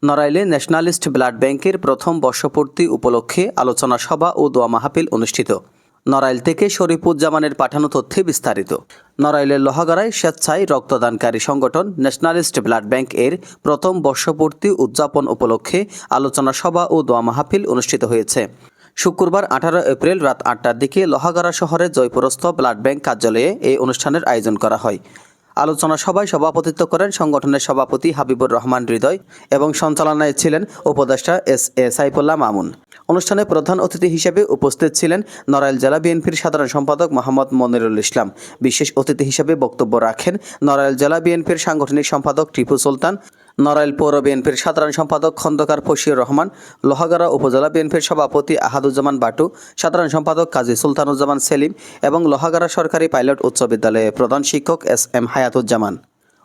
নড়াইলে nationalist blood ব্যাংকের প্রথম বর্ষপূর্তি উপলক্ষে আলোচনা সভা ও দোয়া মাহফিল অনুষ্ঠিত। নড়াইল থেকে শরীফুজ্জামানের পাঠানো তথ্যে বিস্তারিত। নড়াইলের লোহাগাড়ায় স্বেচ্ছায় রক্তদানকারী সংগঠন ন্যাশনালিস্ট ব্লাড ব্যাংক এর প্রথম বর্ষপূর্তি উদযাপন উপলক্ষে আলোচনা সভা ও দোয়া মাহফিল অনুষ্ঠিত হয়েছে। শুক্রবার 18 এপ্রিল রাত 8টার দিকে লোহাগাড়া শহরের জয়পুরস্থ ব্লাড ব্যাংক কার্যালয়ে এই অনুষ্ঠানের আয়োজন করা হয়। আলোচনা সভায় সভাপতিত্ব করেন সংগঠনের সভাপতি হাবিবুর রহমান হৃদয় এবং সঞ্চালনায় ছিলেন উপদেষ্টা এস.এ. সাইফুল্লাহ মামুন। অনুষ্ঠানে প্রধান অতিথি হিসেবে উপস্থিত ছিলেন নড়াইল জেলা বিএনপির সাধারণ সম্পাদক মোহাম্মদ মনিরুল ইসলাম। বিশেষ অতিথি হিসেবে বক্তব্য রাখেন নড়াইল জেলা বিএনপির সাংগঠনিক সম্পাদক টিপু সুলতান, নড়াইল পৌর বিএনপির সাধারণ সম্পাদক খন্দকার ফশিউর রহমান, লোহাগাড়া উপজেলা বিএনপির সভাপতি আহাদুজ্জামান বাটু, সাধারণ সম্পাদক কাজী সুলতানুজ্জামান সেলিম এবং লোহাগাড়া সরকারি পাইলট উচ্চ বিদ্যালয়ের প্রধান শিক্ষক এস.এম. হায়াতুজ্জামান।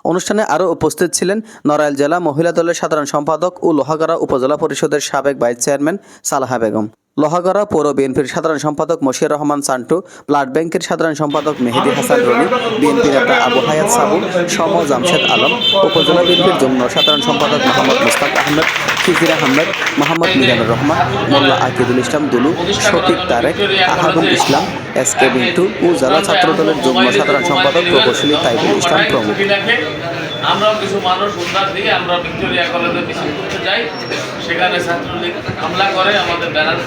অনুষ্ঠানে আরও উপস্থিত ছিলেন নড়াইল জেলা মহিলা দলের সাধারণ সম্পাদক ও লোহাগাড়া উপজেলা পরিষদের সাবেক ভাইস চেয়ারম্যান সালাহা বেগম, লোহাগাড়া পৌর বিএনপির সাধারণ সম্পাদক মশিউর রহমান সান্টু, ব্লাড ব্যাংকের সাধারণ সম্পাদক মেহেদি হাসান রনি, বিএনপি নেতা আবু হায়াত সাবু, সম জামশেদ আলম, উপজেলা বিএনপির যুগ্ম সাধারণ সম্পাদক মোহাম্মদ মুস্তাক আহমেদ, খিজির আহমেদ, মোহাম্মদ মিজানুর রহমান, মোল্লা আকিদুল ইসলাম দুলু, শফিক তারেক, আহাদুল ইসলাম, এস.কে. বিন্টু ও জেলা ছাত্রদলের যুগ্ম সাধারণ সম্পাদক প্রকৌশলী তাইবুল ইসলাম প্রমুখ। আমরাও কিছু মানুষ উদ্ধার দিয়ে আমরা ভিক্টোরিয়া কলেজে মিছিল করতে যাই, সেখানে ছাত্রলীগ হামলা করে আমাদের ব্যানার।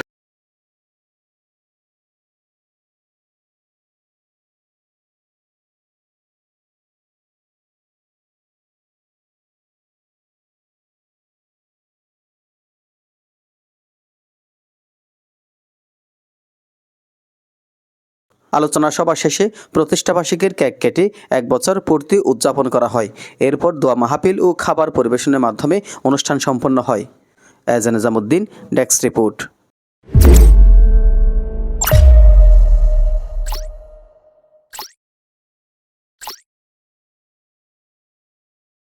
আলোচনা সভা শেষে প্রতিষ্ঠাবার্ষিকীর কেক কেটে 1 বছর পূর্তি উদযাপন করা হয়। এরপর দোয়া মাহফিল ও খাবার পরিবেশনের মাধ্যমে অনুষ্ঠান সম্পন্ন হয়। এজান নিজামুদ্দিন, ডেস্ক রিপোর্ট।